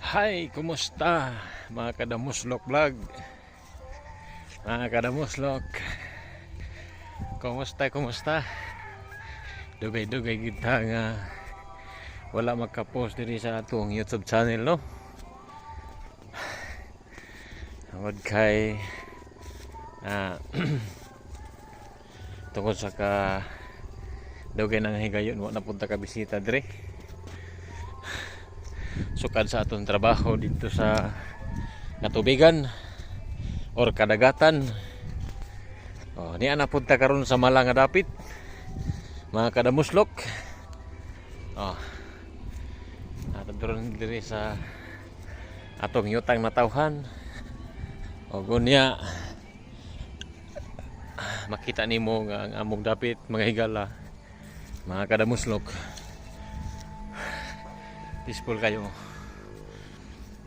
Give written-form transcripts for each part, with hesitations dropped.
Hi, kumusta mga kadamuslok vlog? Mga kadamuslok, kumusta? Dugay-dugay kita nga wala magka-post diri sa atong YouTube channel, no? Tungod kay tungkol sa dugay nang higayon wa napunta ka bisita diri. Sukad sa atong trabaho dito sa katubigan or kadagatan. Niya napunta karon sa Malang nga dapit, mga kadamuslok. Natadron diri sa atong yutang natawhan. Gunya makita nimo nga ang among dapit mga higala, mga kadamuslok. Peaceful kayo.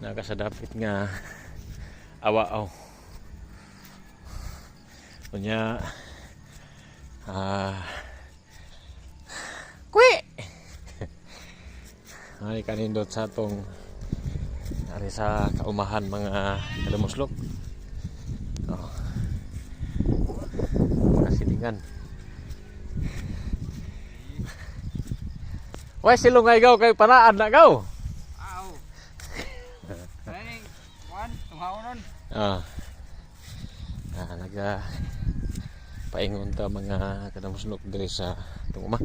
Nakasadapit nga awaaw. Kunya kwi ay kanindot sa atong ari sa kaumahan mga kadamuslok. Kasilingan. Why silong nga ikaw kay panaan na ikaw? Naga paingon ta mga kadamuslok diri sa tunguma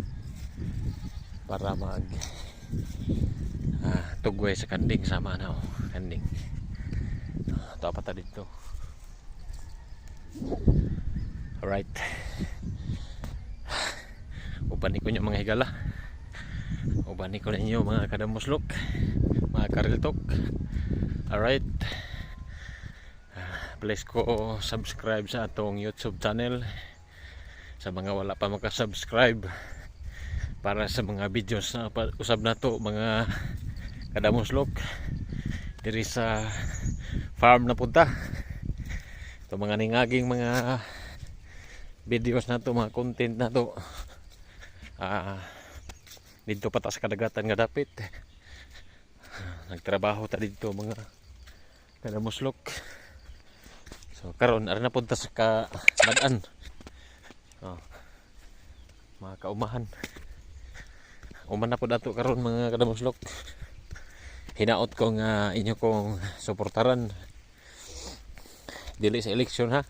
para mag tugway sa kanding sama na kanding. Ito pa ta dito. Alright. Uban ko niyo mga higala. Ubani ko ninyo mga kadamuslok, mga kariltok. Alright. Please ko subscribe sa atong YouTube channel sa mga wala pa maka-subscribe para sa mga videos na usab na to mga kadamuslok diri sa farm na punta. Ito mga ningaging mga videos na to, mga content na to. Dito patas kadagatan nga dapit. Nagtrabaho ta dito mga kadamuslok. So karon ara na punta sa kabadan. Mga kaumahan. Uman na po dato karon mga kadamuslok. Hinaot ko nga inyo kong suportaran dili sa eleksyon, ha.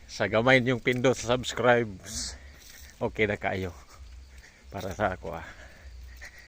Sa gamay yung pindot sa subscribe, okay na kayo para sa ako,